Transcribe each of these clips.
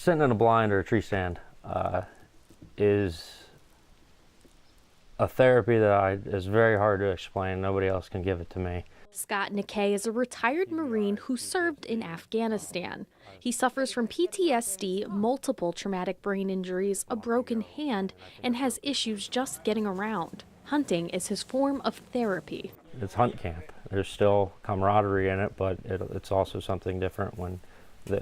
sitting in a blind or a tree stand is a therapy that is very hard to explain. Nobody else can give it to me. Scott Nikkei is a retired Marine who served in Afghanistan. He suffers from PTSD, multiple traumatic brain injuries, a broken hand, and has issues just getting around. Hunting is his form of therapy. It's hunt camp. There's still camaraderie in it, but it's also something different when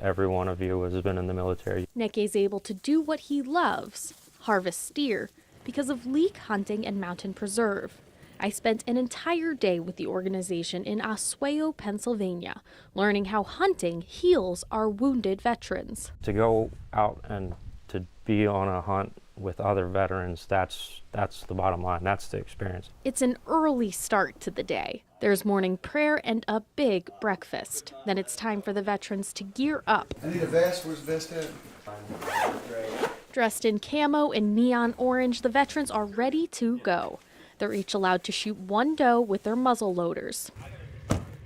every one of you has been in the military. Nikkei's able to do what he loves, harvest deer, because of leek hunting and mountain preserve. I spent an entire day with the organization in Oswayo, Pennsylvania, learning how hunting heals our wounded veterans. To go out and to be on a hunt with other veterans, that's the bottom line. That's the experience. It's an early start to the day. There's morning prayer and a big breakfast. Then it's time for the veterans to gear up. I need a vest. Where's the vest at? Dressed in camo and neon orange, the veterans are ready to go. They're each allowed to shoot one doe with their muzzle loaders.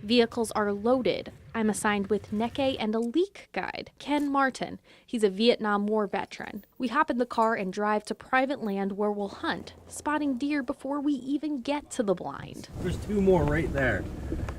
Vehicles are loaded. I'm assigned with Nikkei and a leek guide, Ken Martin. He's a Vietnam War veteran. We hop in the car and drive to private land where we'll hunt, spotting deer before we even get to the blind. There's 2 more right there.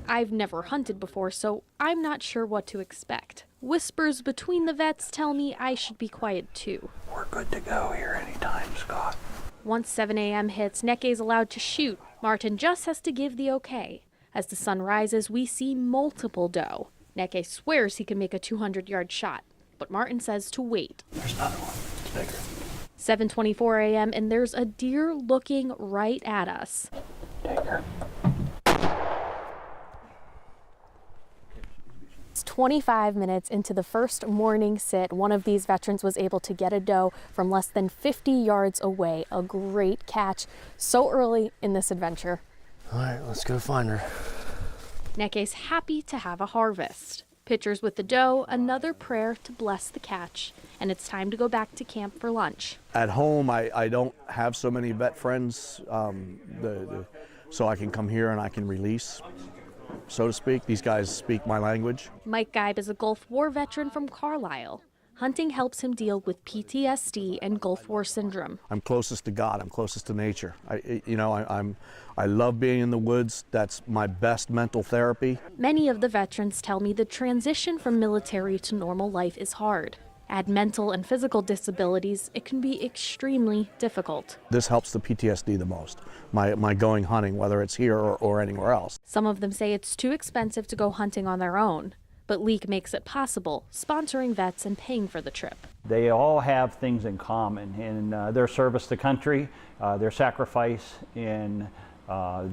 I've never hunted before, so I'm not sure what to expect. Whispers between the vets tell me I should be quiet too. We're good to go here anytime, Scott. Once 7 a.m. hits, Nikkei's allowed to shoot. Martin just has to give the okay. As the sun rises, we see multiple doe. Nikkei swears he can make a 200-yard shot, but Martin says to wait. There's another one. It's bigger. 7:24 a.m. and there's a deer looking right at us. Take her. It's 25 minutes into the first morning sit. One of these veterans was able to get a doe from less than 50 yards away. A great catch so early in this adventure. All right, let's go find her. Nikkei's happy to have a harvest. Pictures with the doe, another prayer to bless the catch, and it's time to go back to camp for lunch. At home, I don't have so many vet friends, so I can come here and I can release, so to speak. These guys speak my language. Mike Geib is a Gulf War veteran from Carlisle. Hunting helps him deal with PTSD and Gulf War syndrome. I'm closest to God. I'm closest to nature. I love being in the woods. That's my best mental therapy. Many of the veterans tell me the transition from military to normal life is hard. Add mental and physical disabilities, it can be extremely difficult. This helps the PTSD the most, my going hunting, whether it's here or anywhere else. Some of them say it's too expensive to go hunting on their own. But Leak makes it possible, sponsoring vets and paying for the trip. They all have things in common in their service to country, their sacrifice, and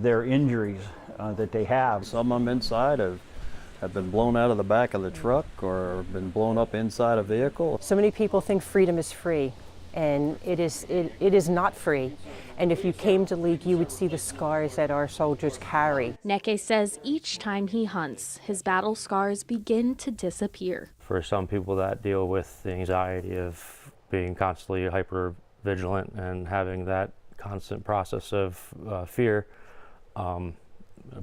their injuries that they have. Some of them inside have been blown out of the back of the truck or been blown up inside a vehicle. So many people think freedom is free, and it is not free. And if you came to Leak, you would see the scars that our soldiers carry. Nikkei says each time he hunts, his battle scars begin to disappear. For some people that deal with the anxiety of being constantly hyper vigilant and having that constant process of fear,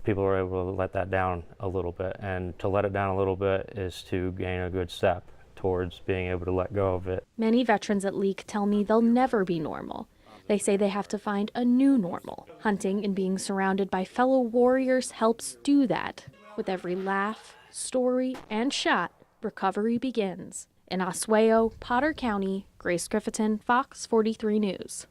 people are able to let that down a little bit. And to let it down a little bit is to gain a good step towards being able to let go of it. Many veterans at Leak tell me they'll never be normal. They say they have to find a new normal. Hunting and being surrounded by fellow warriors helps do that. With every laugh, story, and shot, recovery begins. In Oswayo, Potter County, Grace Griffithson, Fox 43 News.